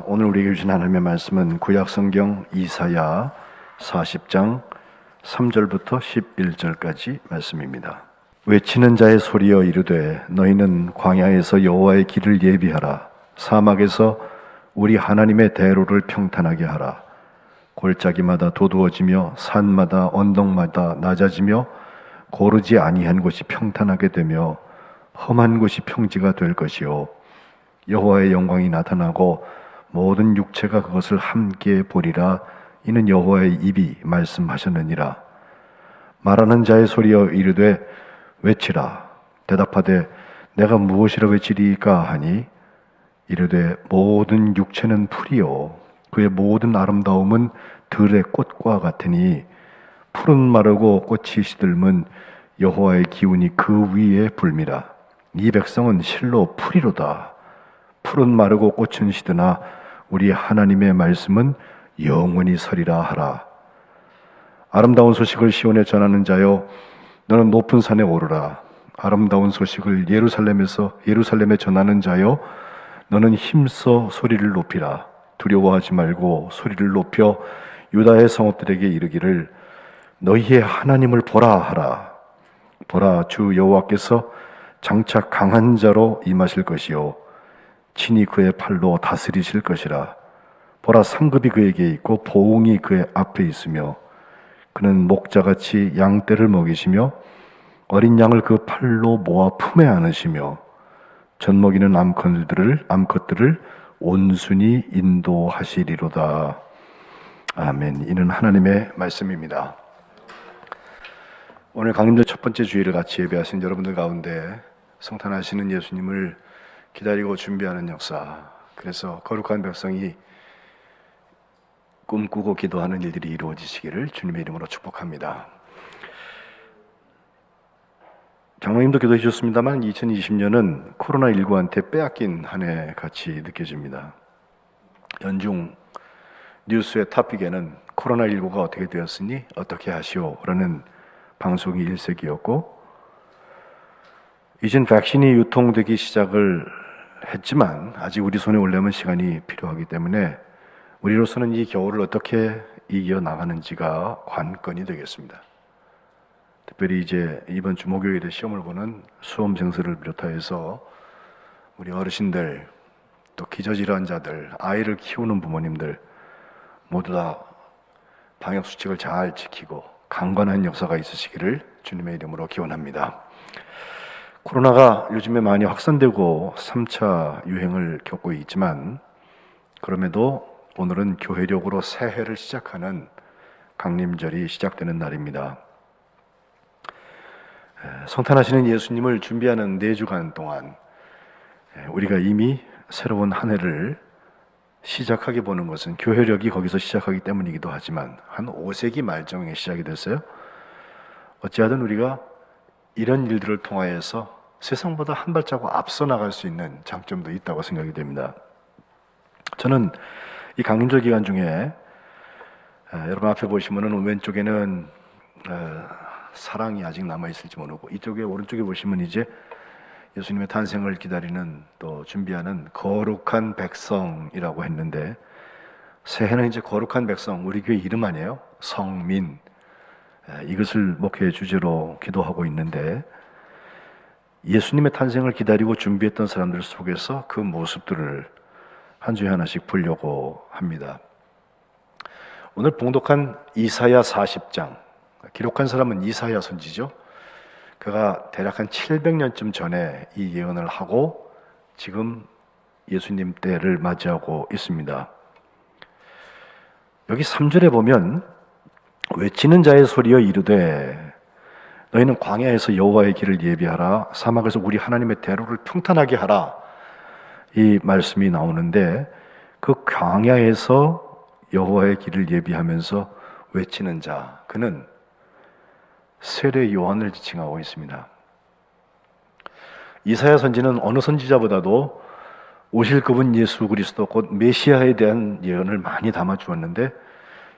오늘 우리에게 주신 하나님의 말씀은 구약성경 이사야 40장 3절부터 11절까지 말씀입니다. 외치는 자의 소리여 이르되 너희는 광야에서 여호와의 길을 예비하라. 사막에서 우리 하나님의 대로를 평탄하게 하라. 골짜기마다 도두어지며 산마다 언덕마다 낮아지며 고르지 아니한 곳이 평탄하게 되며 험한 곳이 평지가 될 것이요 여호와의 영광이 나타나고 모든 육체가 그것을 함께 보리라. 이는 여호와의 입이 말씀하셨느니라. 말하는 자의 소리여 이르되 외치라. 대답하되 내가 무엇이라 외치리까 하니 이르되 모든 육체는 풀이요 그의 모든 아름다움은 들의 꽃과 같으니 푸른 마르고 꽃이 시들면 여호와의 기운이 그 위에 불미라. 이 백성은 실로 풀이로다. 푸른 마르고 꽃은 시드나 우리 하나님의 말씀은 영원히 서리라 하라. 아름다운 소식을 시온에 전하는 자여 너는 높은 산에 오르라. 아름다운 소식을 예루살렘에 전하는 자여 너는 힘써 소리를 높이라. 두려워하지 말고 소리를 높여 유다의 성읍들에게 이르기를 너희의 하나님을 보라 하라. 보라, 주 여호와께서 장차 강한 자로 임하실 것이요 친히 그의 팔로 다스리실 것이라. 보라, 상급이 그에게 있고 보응이 그의 앞에 있으며 그는 목자같이 양떼를 먹이시며 어린 양을 그 팔로 모아 품에 안으시며 젖먹이는 암컷들을 온순히 인도하시리로다. 아멘. 이는 하나님의 말씀입니다. 오늘 강림절 첫 번째 주일을 같이 예배하신 여러분들 가운데 성탄하시는 예수님을 기다리고 준비하는 역사, 그래서 거룩한 백성이 꿈꾸고 기도하는 일들이 이루어지시기를 주님의 이름으로 축복합니다. 장로님도 기도해 주셨습니다만 2020년은 코로나19한테 빼앗긴 한 해 같이 느껴집니다. 연중 뉴스의 토픽에는 코로나19가 어떻게 되었으니 어떻게 하시오 라는 방송이 일색이었고, 이젠 백신이 유통되기 시작을 했지만 아직 우리 손에 오려면 시간이 필요하기 때문에 우리로서는 이 겨울을 어떻게 이겨나가는지가 관건이 되겠습니다. 특별히 이제 이번 주 목요일에 시험을 보는 수험생들을 비롯하여서 우리 어르신들, 또 기저질환자들, 아이를 키우는 부모님들 모두 다 방역수칙을 잘 지키고 강건한 역사가 있으시기를 주님의 이름으로 기원합니다. 코로나가 요즘에 많이 확산되고 3차 유행을 겪고 있지만 그럼에도 오늘은 교회력으로 새해를 시작하는 강림절이 시작되는 날입니다. 성탄하시는 예수님을 준비하는 4주간 동안 우리가 이미 새로운 한 해를 시작하게 보는 것은 교회력이 거기서 시작하기 때문이기도 하지만 한 5세기 말정에 시작이 됐어요. 어찌하든 우리가 이런 일들을 통하여서 세상보다 한 발자국 앞서 나갈 수 있는 장점도 있다고 생각이 됩니다. 저는 이 강림절 기간 중에 여러분 앞에 보시면은 왼쪽에는 사랑이 아직 남아있을지 모르고 이쪽에 오른쪽에 보시면 이제 예수님의 탄생을 기다리는 또 준비하는 거룩한 백성이라고 했는데, 새해는 이제 거룩한 백성, 우리 교회 이름 아니에요? 성민, 이것을 목회 주제로 기도하고 있는데 예수님의 탄생을 기다리고 준비했던 사람들 속에서 그 모습들을 한 주에 하나씩 보려고 합니다. 오늘 봉독한 이사야 40장, 기록한 사람은 이사야 선지죠. 그가 대략 한 700년쯤 전에 이 예언을 하고 지금 예수님 때를 맞이하고 있습니다. 여기 3절에 보면 외치는 자의 소리여 이르되 너희는 광야에서 여호와의 길을 예비하라. 사막에서 우리 하나님의 대로를 평탄하게 하라. 이 말씀이 나오는데 그 광야에서 여호와의 길을 예비하면서 외치는 자, 그는 세례 요한을 지칭하고 있습니다. 이사야 선지는 어느 선지자보다도 오실 그분 예수 그리스도 곧 메시아에 대한 예언을 많이 담아 주었는데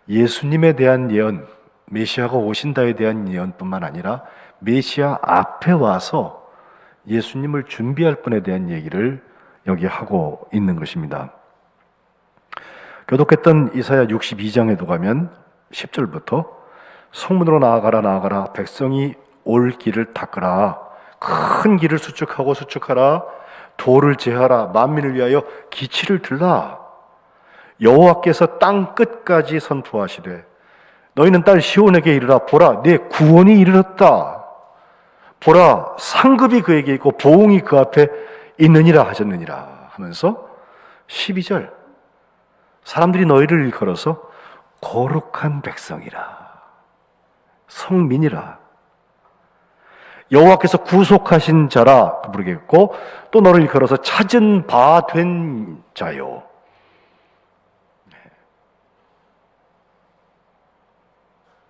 예수님에 대한 예언, 메시아가 오신다에 대한 예언뿐만 아니라 메시아 앞에 와서 예수님을 준비할 분에 대한 얘기를 여기 하고 있는 것입니다. 교독했던 이사야 62장에도 가면 10절부터 성문으로 나아가라 나아가라, 백성이 올 길을 닦으라, 큰 길을 수축하고 수축하라, 도를 제하라, 만민을 위하여 기치를 들라. 여호와께서 땅 끝까지 선포하시되 너희는 딸 시온에게 이르라. 보라, 내 구원이 이르렀다. 보라, 상급이 그에게 있고 보응이 그 앞에 있느니라 하셨느니라 하면서 12절, 사람들이 너희를 일컬어서 거룩한 백성이라, 성민이라, 여호와께서 구속하신 자라 부르겠고, 또 너를 일컬어서 찾은 바 된 자요.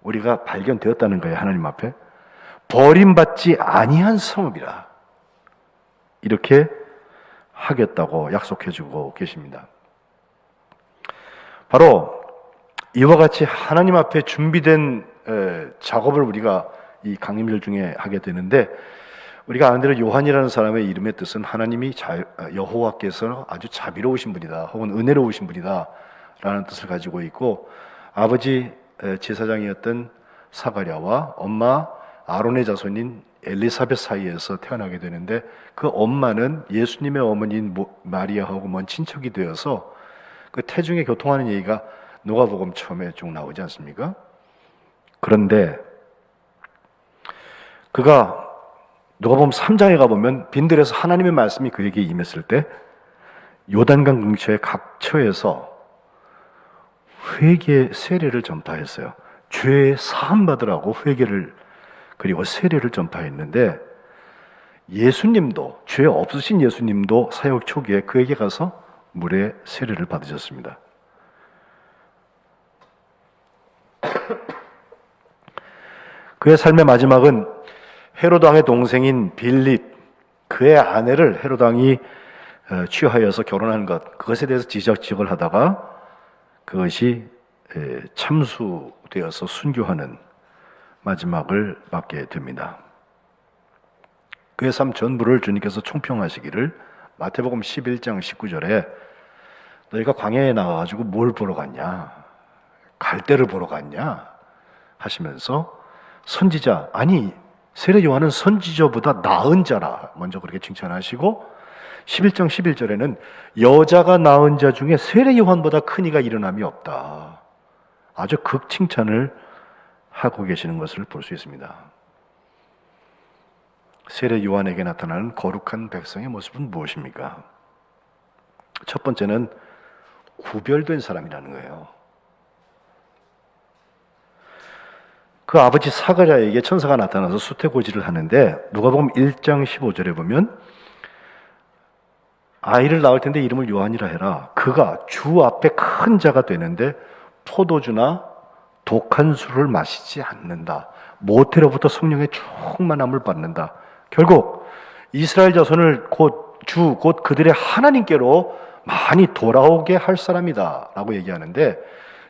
우리가 발견되었다는 거예요. 하나님 앞에 버림받지 아니한 성읍이라, 이렇게 하겠다고 약속해주고 계십니다. 바로 이와 같이 하나님 앞에 준비된 작업을 우리가 이 강림절 중에 하게 되는데, 우리가 아는 대로 요한이라는 사람의 이름의 뜻은 하나님이 여호와께서 아주 자비로우신 분이다, 혹은 은혜로우신 분이다 라는 뜻을 가지고 있고, 아버지 제사장이었던 사가랴와 엄마 아론의 자손인 엘리사벳 사이에서 태어나게 되는데, 그 엄마는 예수님의 어머니인 마리아하고 먼 친척이 되어서 그 태중에 교통하는 얘기가 누가복음 처음에 쭉 나오지 않습니까? 그런데 그가 누가복음 3장에 가보면 빈들에서 하나님의 말씀이 그에게 임했을 때 요단강 근처의 각처에서 회개 세례를 전파했어요. 죄 사함 받으라고 회개를 그리고 세례를 전파했는데, 예수님도, 죄 없으신 예수님도 사역 초기에 그에게 가서 물의 세례를 받으셨습니다. 그의 삶의 마지막은 헤롯 왕의 동생인 빌립, 그의 아내를 헤롯 왕이 취하여서 결혼한 것, 그것에 대해서 지적을 하다가 그것이 참수되어서 순교하는 마지막을 맞게 됩니다. 그의 삶 전부를 주님께서 총평하시기를 마태복음 11장 19절에 너희가 광야에 나가가지고 뭘 보러 갔냐, 갈대를 보러 갔냐 하시면서 선지자, 아니 세례 요한은 선지자보다 나은 자라 먼저 그렇게 칭찬하시고, 11장 11절에는 여자가 낳은 자 중에 세례 요한보다 큰 이가 일어남이 없다, 아주 극칭찬을 하고 계시는 것을 볼 수 있습니다. 세례 요한에게 나타나는 거룩한 백성의 모습은 무엇입니까? 첫 번째는 구별된 사람이라는 거예요. 그 아버지 사가랴에게 천사가 나타나서 수태고지를 하는데, 누가복음 1장 15절에 보면 아이를 낳을 텐데 이름을 요한이라 해라. 그가 주 앞에 큰 자가 되는데 포도주나 독한 술을 마시지 않는다. 모태로부터 성령의 충만함을 받는다. 결국 이스라엘 자손을 곧 그들의 하나님께로 많이 돌아오게 할 사람이다 라고 얘기하는데,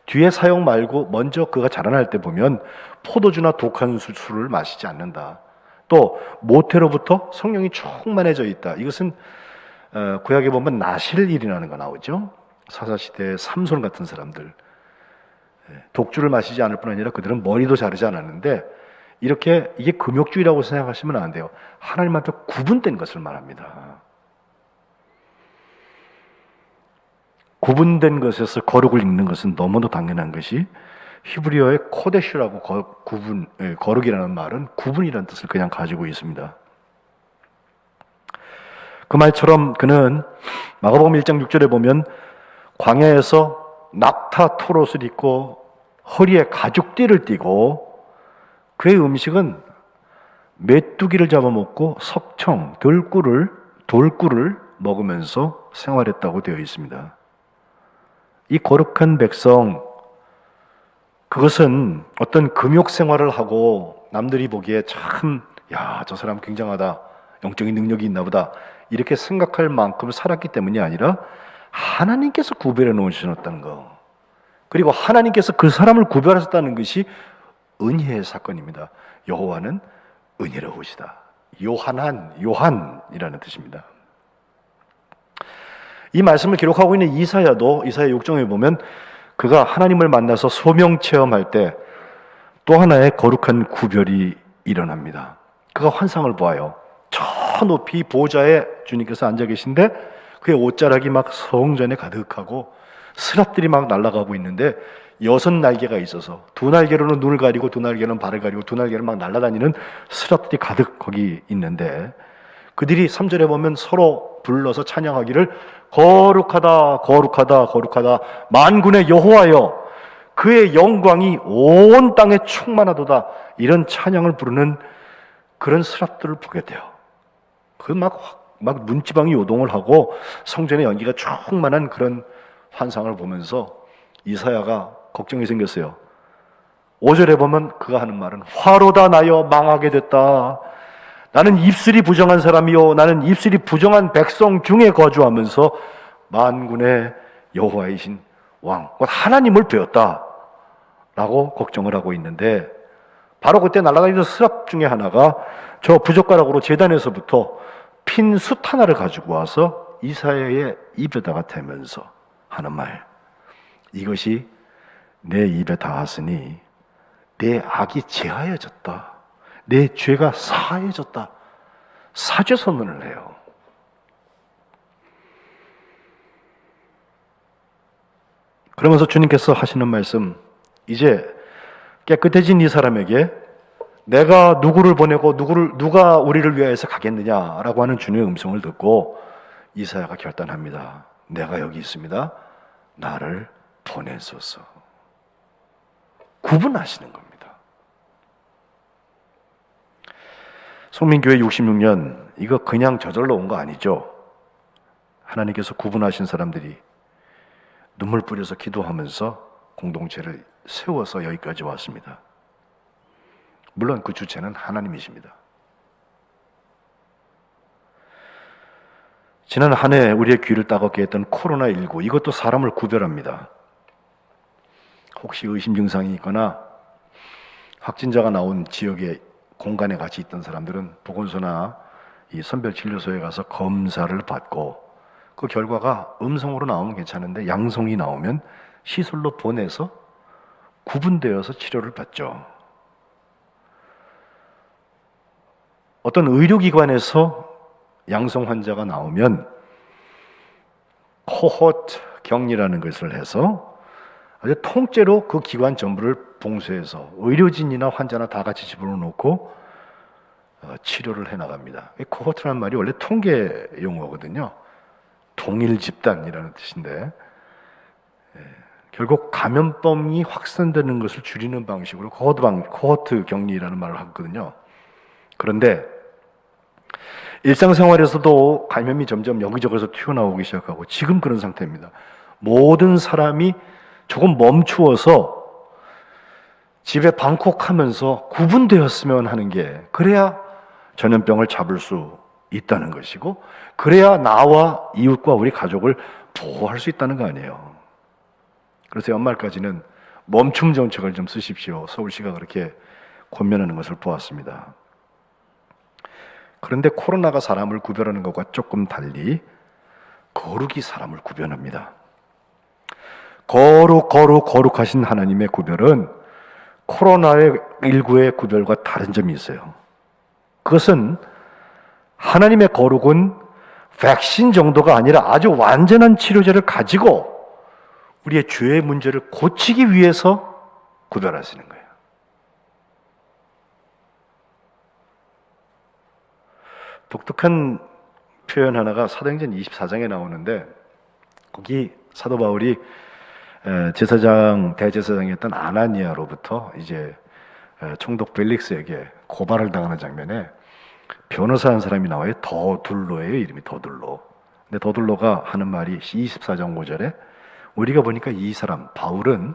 뒤에 사용 말고 먼저 그가 자라날 때 보면 포도주나 독한 술을 마시지 않는다, 또 모태로부터 성령이 충만해져 있다. 이것은 구약에 보면 나실일이라는 거 나오죠. 사사시대의 삼손 같은 사람들, 독주를 마시지 않을 뿐 아니라 그들은 머리도 자르지 않았는데, 이렇게 이게 금욕주의라고 생각하시면 안 돼요. 하나님 앞에 구분된 것을 말합니다. 구분된 것에서 거룩을 읽는 것은 너무도 당연한 것이, 히브리어의 코데슈라고 거룩이라는 말은 구분이라는 뜻을 그냥 가지고 있습니다. 그 말처럼 그는 마가복음 1장 6절에 보면 광야에서 낙타 토롯을 입고 허리에 가죽띠를 띠고, 그의 음식은 메뚜기를 잡아먹고 석청, 돌꿀을 먹으면서 생활했다고 되어 있습니다. 이 거룩한 백성, 그것은 어떤 금욕 생활을 하고 남들이 보기에 참, 야, 저 사람 굉장하다, 영적인 능력이 있나 보다, 이렇게 생각할 만큼 살았기 때문이 아니라 하나님께서 구별해 놓으셨다는 거, 그리고 하나님께서 그 사람을 구별하셨다는 것이 은혜의 사건입니다. 여호와는 은혜로우시다. 요한이라는 뜻입니다. 이 말씀을 기록하고 있는 이사야도 이사야 6장에 보면 그가 하나님을 만나서 소명 체험할 때 또 하나의 거룩한 구별이 일어납니다. 그가 환상을 보아요. 저 높이 보좌에 주님께서 앉아 계신데 그의 옷자락이 막 성전에 가득하고 스랍들이 막 날아가고 있는데 6날개가 있어서 2날개로는 눈을 가리고 2날개는 발을 가리고 2날개는 막 날아다니는 스랍들이 가득 거기 있는데 그들이 3절에 보면 서로 불러서 찬양하기를 거룩하다 거룩하다 거룩하다 만군의 여호와여 그의 영광이 온 땅에 충만하도다 이런 찬양을 부르는 그런 스랍들을 보게 돼요. 그 막 문지방이 요동을 하고 성전의 연기가 충만한 그런 환상을 보면서 이사야가 걱정이 생겼어요. 5절에 보면 그가 하는 말은 화로다 나여 망하게 됐다. 나는 입술이 부정한 사람이요 나는 입술이 부정한 백성 중에 거주하면서 만군의 여호와이신 왕 하나님을 배웠다 라고 걱정을 하고 있는데 바로 그때 날아다니던 스랍 중에 하나가 저 부젓가락으로 제단에서부터 핀 숯 하나를 가지고 와서 이사야의 입에다가 대면서 하는 말 이것이 내 입에 닿았으니 내 악이 제하여졌다. 내 죄가 사해졌다. 사죄 선언을 해요. 그러면서 주님께서 하시는 말씀 이제 깨끗해진 이 사람에게 내가 누구를 보내고 누가 우리를 위하여서 가겠느냐라고 하는 주님의 음성을 듣고 이사야가 결단합니다. 내가 여기 있습니다. 나를 보내소서. 구분하시는 겁니다. 송민교회 66년 이거 그냥 저절로 온 거 아니죠. 하나님께서 구분하신 사람들이 눈물 뿌려서 기도하면서 공동체를 세워서 여기까지 왔습니다. 물론 그 주체는 하나님이십니다. 지난 한 해 우리의 귀를 따갑게 했던 코로나19 이것도 사람을 구별합니다. 혹시 의심 증상이 있거나 확진자가 나온 지역의 공간에 같이 있던 사람들은 보건소나 이 선별진료소에 가서 검사를 받고 그 결과가 음성으로 나오면 괜찮은데 양성이 나오면 시설로 보내서 구분되어서 치료를 받죠. 어떤 의료기관에서 양성 환자가 나오면 코호트 격리라는 것을 해서 아주 통째로 그 기관 전부를 봉쇄해서 의료진이나 환자나 다 같이 집어넣고 치료를 해나갑니다. 코호트라는 말이 원래 통계 용어거든요. 동일 집단이라는 뜻인데 결국 감염병이 확산되는 것을 줄이는 방식으로 코호트 격리라는 말을 하거든요. 그런데 일상생활에서도 감염이 점점 여기저기서 튀어나오기 시작하고 지금 그런 상태입니다. 모든 사람이 조금 멈추어서 집에 방콕하면서 구분되었으면 하는 게 그래야 전염병을 잡을 수 있다는 것이고 그래야 나와 이웃과 우리 가족을 보호할 수 있다는 거 아니에요. 그래서 연말까지는 멈춤 정책을 좀 쓰십시오. 서울시가 그렇게 권면하는 것을 보았습니다. 그런데 코로나가 사람을 구별하는 것과 조금 달리 거룩이 사람을 구별합니다. 거룩하신 하나님의 구별은 코로나19의 구별과 다른 점이 있어요. 그것은 하나님의 거룩은 백신 정도가 아니라 아주 완전한 치료제를 가지고 우리의 죄의 문제를 고치기 위해서 구별하시는 거예요. 독특한 표현 하나가 사도행전 24장에 나오는데 거기 사도 바울이 대제사장이었던 아나니아로부터 이제 총독 벨릭스에게 고발을 당하는 장면에 변호사 한 사람이 나와요. 더둘로예요. 이름이 더둘로. 근데 더둘로가 하는 말이 24장 5절에 우리가 보니까 이 사람 바울은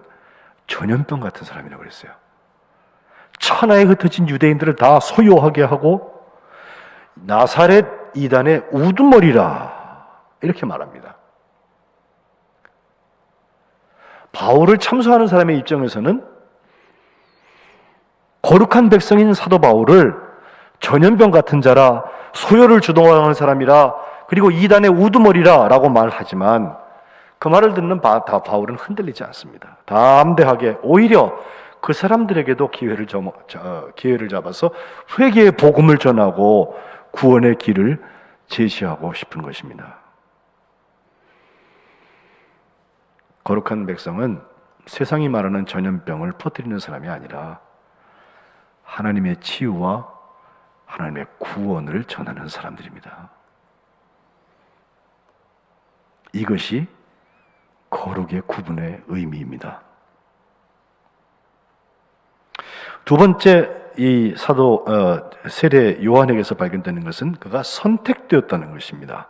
전염병 같은 사람이라고 그랬어요. 천하에 흩어진 유대인들을 다 소요하게 하고 나사렛 이단의 우두머리라 이렇게 말합니다. 바울을 참소하는 사람의 입장에서는 거룩한 백성인 사도 바울을 전염병 같은 자라 소요를 주동하는 사람이라 그리고 이단의 우두머리라라고 말하지만 그 말을 듣는 바울은 흔들리지 않습니다. 담대하게 오히려 그 사람들에게도 기회를 잡아서 회개의 복음을 전하고 구원의 길을 제시하고 싶은 것입니다. 거룩한 백성은 세상이 말하는 전염병을 퍼뜨리는 사람이 아니라 하나님의 치유와 하나님의 구원을 전하는 사람들입니다. 이것이 거룩의 구분의 의미입니다. 두 번째, 이 사도 세례 요한에게서 발견되는 것은 그가 선택되었다는 것입니다.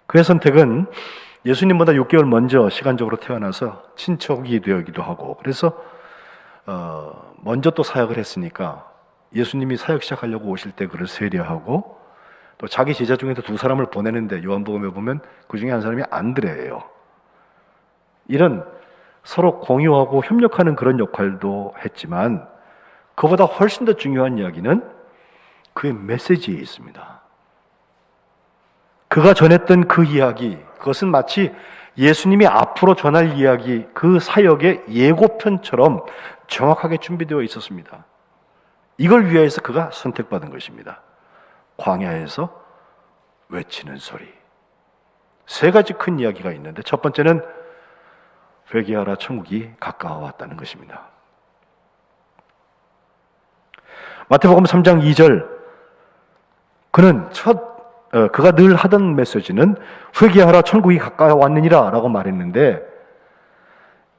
그의 선택은 예수님보다 6개월 먼저 시간적으로 태어나서 친척이 되기도 하고, 그래서 먼저 또 사역을 했으니까 예수님이 사역 시작하려고 오실 때 그를 세례하고, 또 자기 제자 중에서 두 사람을 보내는데 요한복음에 보면 그 중에 한 사람이 안드레예요. 이런 서로 공유하고 협력하는 그런 역할도 했지만 그보다 훨씬 더 중요한 이야기는 그의 메시지에 있습니다. 그가 전했던 그 이야기, 그것은 마치 예수님이 앞으로 전할 이야기, 그 사역의 예고편처럼 정확하게 준비되어 있었습니다. 이걸 위하여서 그가 선택받은 것입니다. 광야에서 외치는 소리. 세 가지 큰 이야기가 있는데 첫 번째는 회개하라, 천국이 가까워왔다는 것입니다. 마태복음 3장 2절, 그가 늘 하던 메시지는 회개하라, 천국이 가까워왔느니라 라고 말했는데,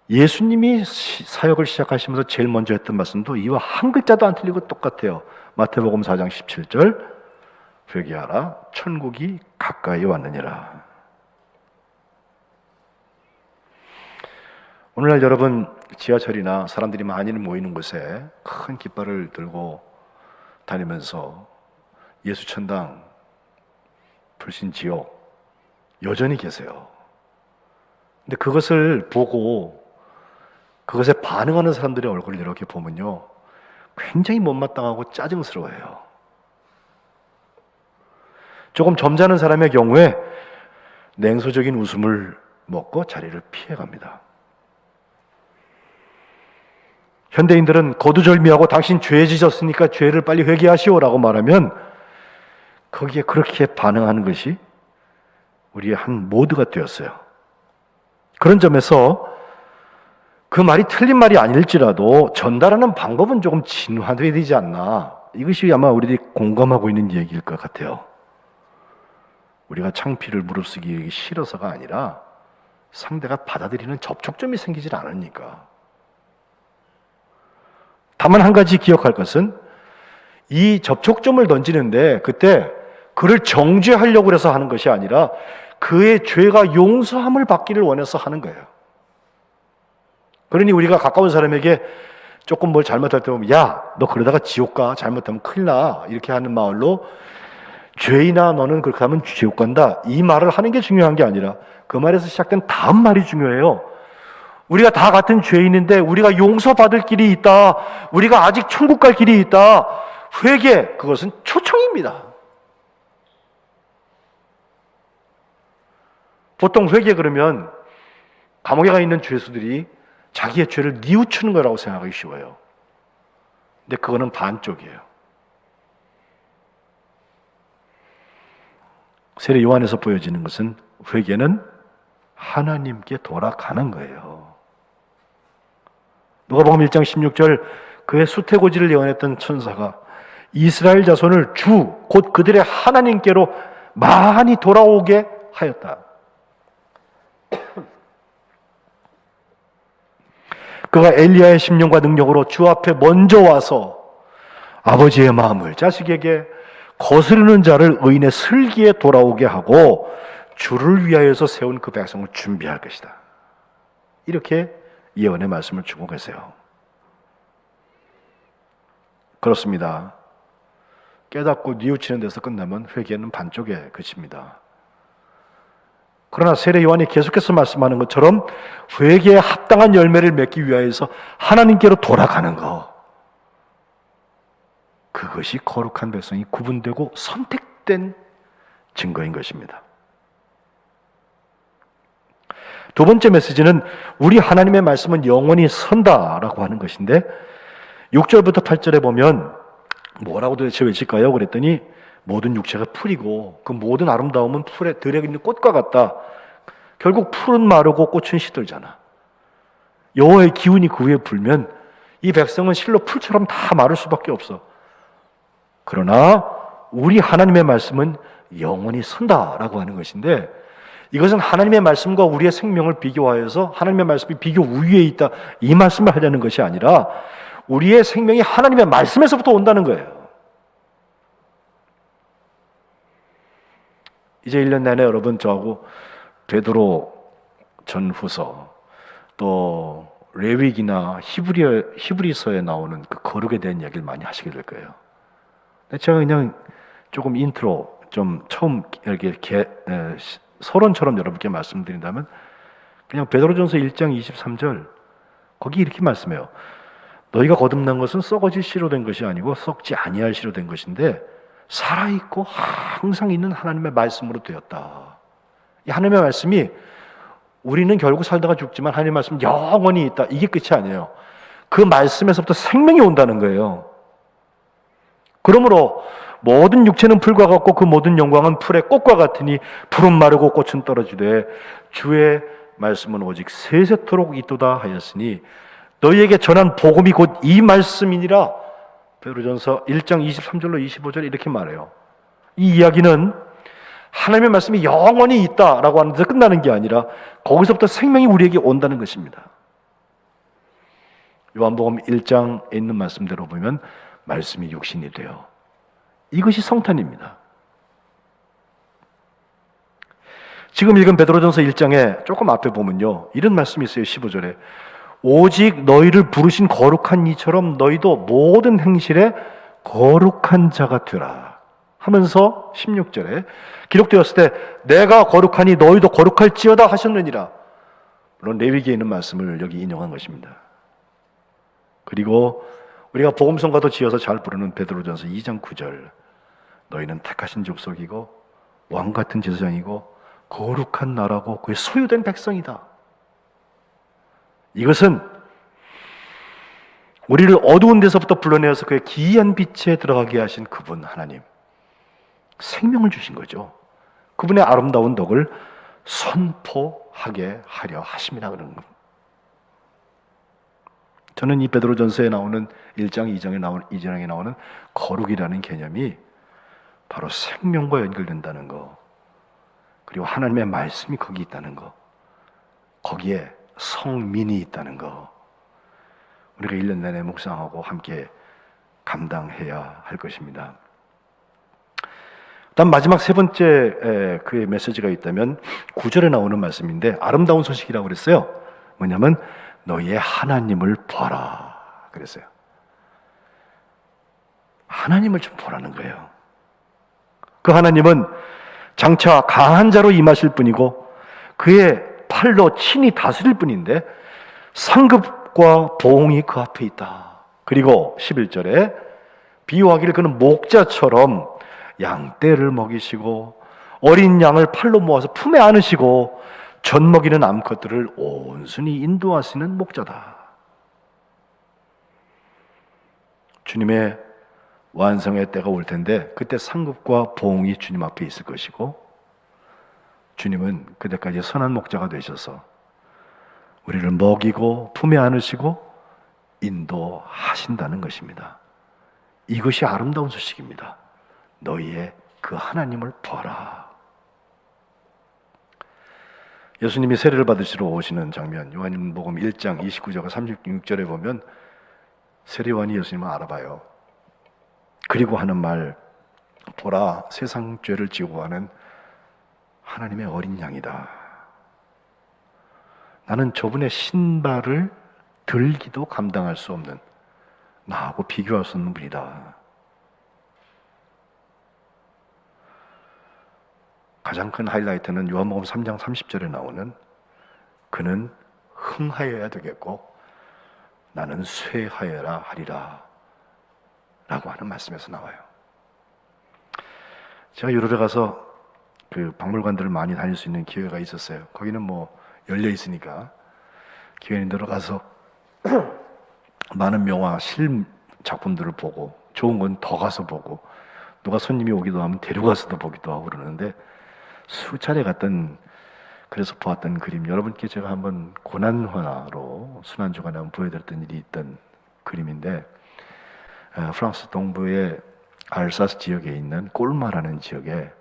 예수님이 사역을 시작하시면서 제일 먼저 했던 말씀도 이와 한 글자도 안 틀리고 똑같아요. 마태복음 4장 17절, 회개하라, 천국이 가까이 왔느니라. 오늘날 여러분, 지하철이나 사람들이 많이 모이는 곳에 큰 깃발을 들고 다니면서 예수천당, 불신지옥 여전히 계세요. 근데 그것을 보고 그것에 반응하는 사람들의 얼굴을 이렇게 보면요, 굉장히 못마땅하고 짜증스러워요. 조금 점잖은 사람의 경우에 냉소적인 웃음을 먹고 자리를 피해갑니다. 현대인들은 거두절미하고 당신 죄 지었으니까 죄를 빨리 회개하시오라고 말하면 거기에 그렇게 반응하는 것이 우리의 한 모드가 되었어요. 그런 점에서 그 말이 틀린 말이 아닐지라도 전달하는 방법은 조금 진화되어야 되지 않나. 이것이 아마 우리들이 공감하고 있는 얘기일 것 같아요. 우리가 창피를 무릅쓰기 싫어서가 아니라 상대가 받아들이는 접촉점이 생기질 않으니까. 다만 한 가지 기억할 것은 이 접촉점을 던지는데 그때 그를 정죄하려고 해서 하는 것이 아니라 그의 죄가 용서함을 받기를 원해서 하는 거예요. 그러니 우리가 가까운 사람에게 조금 뭘 잘못할 때 보면, 야, 너 그러다가 지옥 가, 잘못하면 큰일 나, 이렇게 하는 말로 죄인아 너는 그렇게 하면 지옥 간다, 이 말을 하는 게 중요한 게 아니라 그 말에서 시작된 다음 말이 중요해요. 우리가 다 같은 죄인인데 우리가 용서받을 길이 있다, 우리가 아직 천국 갈 길이 있다, 회개, 그것은 초청입니다. 보통 회개 그러면 감옥에 가 있는 죄수들이 자기의 죄를 뉘우치는 거라고 생각하기 쉬워요. 근데 그거는 반쪽이에요. 세례 요한에서 보여지는 것은 회개는 하나님께 돌아가는 거예요. 누가복음 1장 16절, 그의 수태고지를 예언했던 천사가 이스라엘 자손을 주, 곧 그들의 하나님께로 많이 돌아오게 하였다. 그가 엘리야의 심령과 능력으로 주 앞에 먼저 와서 아버지의 마음을 자식에게 거스르는 자를 의인의 슬기에 돌아오게 하고 주를 위하여서 세운 그 백성을 준비할 것이다. 이렇게 예언의 말씀을 주고 계세요. 그렇습니다. 깨닫고 뉘우치는 데서 끝나면 회개는 반쪽에 그칩니다. 그러나 세례 요한이 계속해서 말씀하는 것처럼 회개에 합당한 열매를 맺기 위하여서 하나님께로 돌아가는 것, 그것이 거룩한 백성이 구분되고 선택된 증거인 것입니다. 두 번째 메시지는 우리 하나님의 말씀은 영원히 선다라고 하는 것인데 6절부터 8절에 보면 뭐라고 도대체 외칠까요? 그랬더니 모든 육체가 풀이고 그 모든 아름다움은 풀에 들에 있는 꽃과 같다. 결국 풀은 마르고 꽃은 시들잖아. 여호와의 기운이 그 위에 불면 이 백성은 실로 풀처럼 다 마를 수밖에 없어. 그러나 우리 하나님의 말씀은 영원히 선다라고 하는 것인데 이것은 하나님의 말씀과 우리의 생명을 비교하여서 하나님의 말씀이 비교 우위에 있다 이 말씀을 하려는 것이 아니라 우리의 생명이 하나님의 말씀에서부터 온다는 거예요. 이제 1년 내내 여러분 저하고 베드로 전후서 또 레위기나 히브리서에 나오는 그 거룩에 대한 이야기를 많이 하시게 될 거예요. 제가 그냥 조금 인트로 좀 처음 이렇게 서론처럼 여러분께 말씀드린다면 그냥 베드로전서 1장 23절 거기 이렇게 말씀해요. 너희가 거듭난 것은 썩어질 씨로 된 것이 아니고 썩지 아니할 씨로 된 것인데 살아있고 항상 있는 하나님의 말씀으로 되었다. 이 하나님의 말씀이 우리는 결국 살다가 죽지만 하나님의 말씀은 영원히 있다. 이게 끝이 아니에요. 그 말씀에서부터 생명이 온다는 거예요. 그러므로 모든 육체는 풀과 같고 그 모든 영광은 풀의 꽃과 같으니 풀은 마르고 꽃은 떨어지되 주의 말씀은 오직 세세토록 있도다 하였으니 너희에게 전한 복음이 곧 이 말씀이니라. 베드로전서 1장 23절로 25절 이렇게 말해요. 이 이야기는 하나님의 말씀이 영원히 있다라고 하는 데서 끝나는 게 아니라 거기서부터 생명이 우리에게 온다는 것입니다. 요한복음 1장에 있는 말씀대로 보면 말씀이 육신이 되어 이것이 성탄입니다. 지금 읽은 베드로전서 1장에 조금 앞에 보면요 이런 말씀이 있어요. 15절에 오직 너희를 부르신 거룩한 이처럼 너희도 모든 행실에 거룩한 자가 되라 하면서 16절에 기록되었을 때 내가 거룩하니 너희도 거룩할지어다 하셨느니라. 물론 레위기에 있는 말씀을 여기 인용한 것입니다. 그리고 우리가 복음성가도 지어서 잘 부르는 베드로전서 2장 9절 너희는 택하신 족속이고 왕같은 제사장이고 거룩한 나라고 그의 소유된 백성이다. 이것은 우리를 어두운 데서부터 불러내어서 그의 기이한 빛에 들어가게 하신 그분 하나님 생명을 주신 거죠. 그분의 아름다운 덕을 선포하게 하려 하심이라 그러는 겁니다. 저는 이 베드로전서에 나오는 1장 2장에 나오는 거룩이라는 개념이 바로 생명과 연결된다는 거, 그리고 하나님의 말씀이 거기 있다는 거, 거기에 성민이 있다는 거, 우리가 1년 내내 묵상하고 함께 감당해야 할 것입니다. 다음 마지막 세 번째 그의 메시지가 있다면 9절에 나오는 말씀인데 아름다운 소식이라고 그랬어요. 뭐냐면 너희의 하나님을 보라 그랬어요. 하나님을 좀 보라는 거예요. 그 하나님은 장차 강한 자로 임하실 분이고 그의 팔로 친히 다스릴 분인데 상급과 보응이 그 앞에 있다. 그리고 11절에 비유하기를 그는 목자처럼 양떼를 먹이시고 어린 양을 팔로 모아서 품에 안으시고 젖 먹이는 암컷들을 온순히 인도하시는 목자다. 주님의 완성의 때가 올 텐데 그때 상급과 보응이 주님 앞에 있을 것이고 주님은 그때까지 선한 목자가 되셔서 우리를 먹이고 품에 안으시고 인도하신다는 것입니다. 이것이 아름다운 소식입니다. 너희의 그 하나님을 보라. 예수님이 세례를 받으시러 오시는 장면 요한복음 1장 29절과 36절에 보면 세례요한이 예수님을 알아봐요. 그리고 하는 말 보라 세상 죄를 지고 가는 하나님의 어린 양이다. 나는 저분의 신발을 들기도 감당할 수 없는 나하고 비교할 수 없는 분이다. 가장 큰 하이라이트는 요한복음 3장 30절에 나오는 그는 흥하여야 되겠고 나는 쇠하여라 하리라 라고 하는 말씀에서 나와요. 제가 유럽에 가서 그 박물관들을 많이 다닐 수 있는 기회가 있었어요. 거기는 뭐 열려 있으니까 기회인들로 가서 많은 명화 실 작품들을 보고, 좋은 건 더 가서 보고, 누가 손님이 오기도 하면 데려가서도 보기도 하고 그러는데, 수차례 갔던, 그래서 보았던 그림, 여러분께 제가 한번 고난화로 순환주간에 한번 보여드렸던 일이 있던 그림인데, 프랑스 동부의 알사스 지역에 있는 꼴마라는 지역에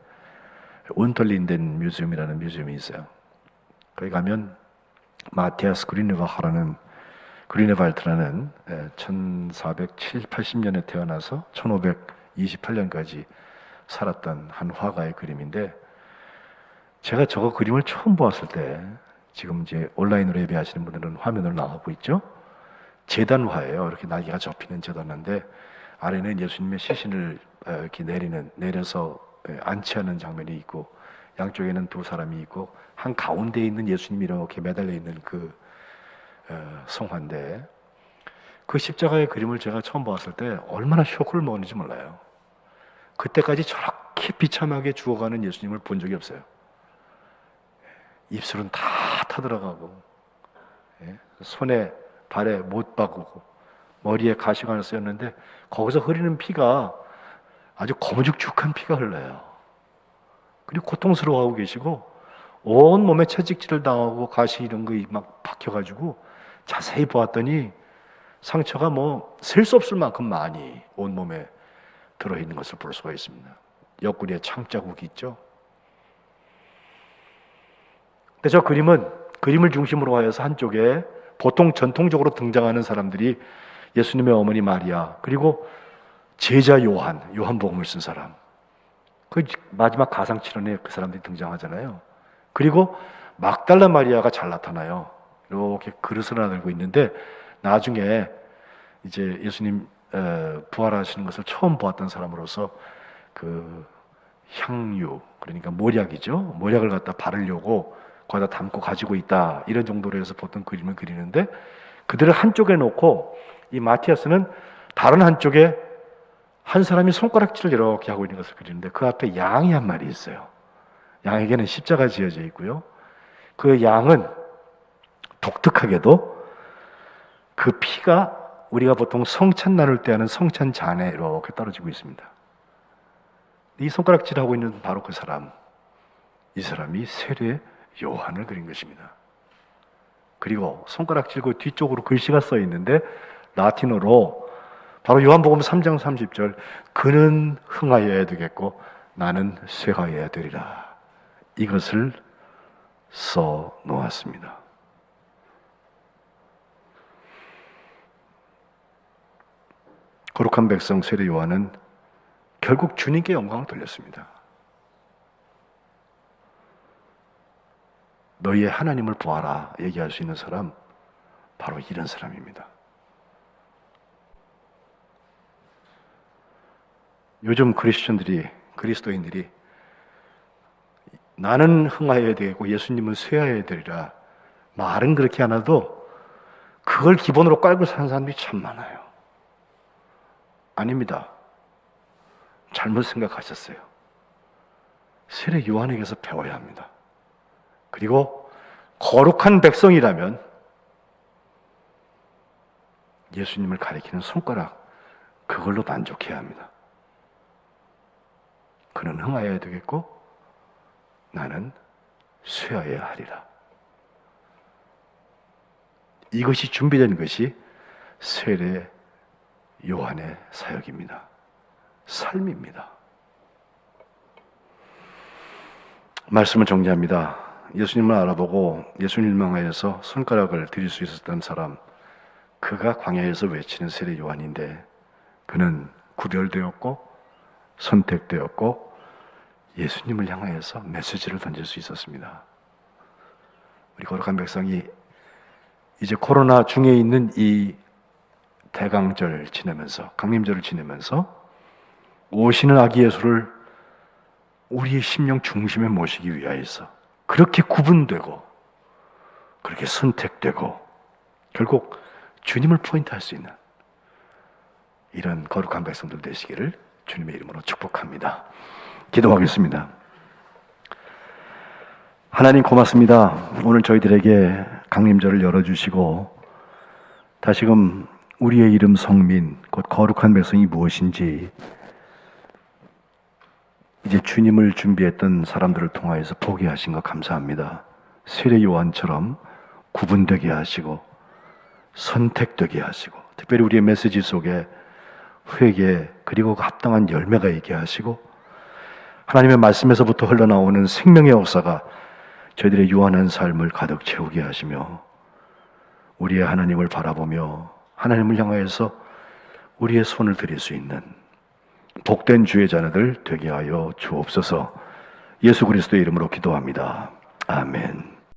운털린덴 뮤지엄이라는 뮤지엄이 있어요. 거기 가면 마티아스 그리네발트라는 1480년에 태어나서 1528년까지 살았던 한 화가의 그림인데, 제가 저거 그림을 처음 보았을 때, 지금 이제 온라인으로 예배하시는 분들은 화면으로 나오고 있죠? 제단화예요. 이렇게 날개가 접히는 제단화인데, 아래는 예수님의 시신을 이렇게 내려서 안치하는 장면이 있고, 양쪽에는 두 사람이 있고, 한 가운데 있는 예수님이 이렇게 매달려 있는 그 성화인데, 그 십자가의 그림을 제가 처음 봤을 때 얼마나 쇼크를 먹었는지 몰라요. 그때까지 저렇게 비참하게 죽어가는 예수님을 본 적이 없어요. 입술은 다 타들어가고, 손에 발에 못 박고, 머리에 가시관을 쓰였는데, 거기서 흐르는 피가 아주 거무죽죽한 피가 흘러요. 그리고 고통스러워하고 계시고, 온 몸에 채찍질을 당하고 가시 이런 거 막 박혀가지고, 자세히 보았더니 상처가 뭐 셀 수 없을 만큼 많이 온몸에 들어있는 것을 볼 수가 있습니다. 옆구리에 창자국이 있죠. 근데 저 그림을 중심으로 하여서 한쪽에 보통 전통적으로 등장하는 사람들이 예수님의 어머니 마리아, 그리고 제자 요한복음을 쓴 사람, 그 마지막 가상칠언에 그 사람들이 등장하잖아요. 그리고 막달라 마리아가 잘 나타나요. 이렇게 그릇을 하나 들고 있는데, 나중에 이제 예수님 부활하시는 것을 처음 보았던 사람으로서 그 향유, 그러니까 모략이죠. 모략을 갖다 바르려고 거기다 담고 가지고 있다, 이런 정도로 해서 보통 그림을 그리는데, 그들을 한쪽에 놓고 이 마티아스는 다른 한쪽에 한 사람이 손가락질을 이렇게 하고 있는 것을 그리는데, 그 앞에 양이 한 마리 있어요. 양에게는 십자가 지어져 있고요. 그 양은 독특하게도 그 피가 우리가 보통 성찬 나눌 때 하는 성찬 잔에 이렇게 떨어지고 있습니다. 이 손가락질하고 있는 바로 그 사람, 이 사람이 세례 요한을 그린 것입니다. 그리고 손가락질 그 뒤쪽으로 글씨가 써 있는데, 라틴어로 바로 요한복음 3장 30절, 그는 흥하여야 되겠고 나는 쇠하여야 되리라, 이것을 써 놓았습니다. 거룩한 백성 세례 요한은 결국 주님께 영광을 돌렸습니다. 너희의 하나님을 보아라 얘기할 수 있는 사람, 바로 이런 사람입니다. 요즘 그리스도인들이 나는 흥하여야 되겠고 예수님은 쇠하여야 되리라, 말은 그렇게 안 해도 그걸 기본으로 깔고 사는 사람들이 참 많아요. 아닙니다. 잘못 생각하셨어요. 세례 요한에게서 배워야 합니다. 그리고 거룩한 백성이라면 예수님을 가리키는 손가락, 그걸로 만족해야 합니다. 그는 흥하여야 되겠고 나는 쇠하여야 하리라. 이것이 준비된 것이 세례 요한의 사역입니다. 삶입니다. 말씀을 정리합니다. 예수님을 알아보고 예수님을 향하여서 손가락을 들일 수 있었던 사람, 그가 광야에서 외치는 세례 요한인데, 그는 구별되었고 선택되었고 예수님을 향하여서 메시지를 던질 수 있었습니다. 우리 거룩한 백성이 이제 코로나 중에 있는 이 대강절 지내면서, 강림절을 지내면서 오시는 아기 예수를 우리의 심령 중심에 모시기 위하여서 그렇게 구분되고 그렇게 선택되고 결국 주님을 포인트할 수 있는 이런 거룩한 백성들 되시기를 주님의 이름으로 축복합니다. 기도하겠습니다. 하나님 고맙습니다. 오늘 저희들에게 강림절을 열어주시고 다시금 우리의 이름 성민 곧 거룩한 백성이 무엇인지 이제 주님을 준비했던 사람들을 통하여서 보게 하신 것 감사합니다. 세례 요한처럼 구분되게 하시고 선택되게 하시고 특별히 우리의 메시지 속에 회개 그리고 합당한 열매가 있게 하시고 하나님의 말씀에서부터 흘러나오는 생명의 역사가 저희들의 유한한 삶을 가득 채우게 하시며 우리의 하나님을 바라보며 하나님을 향하여서 우리의 손을 들일 수 있는 복된 주의 자녀들 되게 하여 주옵소서. 예수 그리스도의 이름으로 기도합니다. 아멘.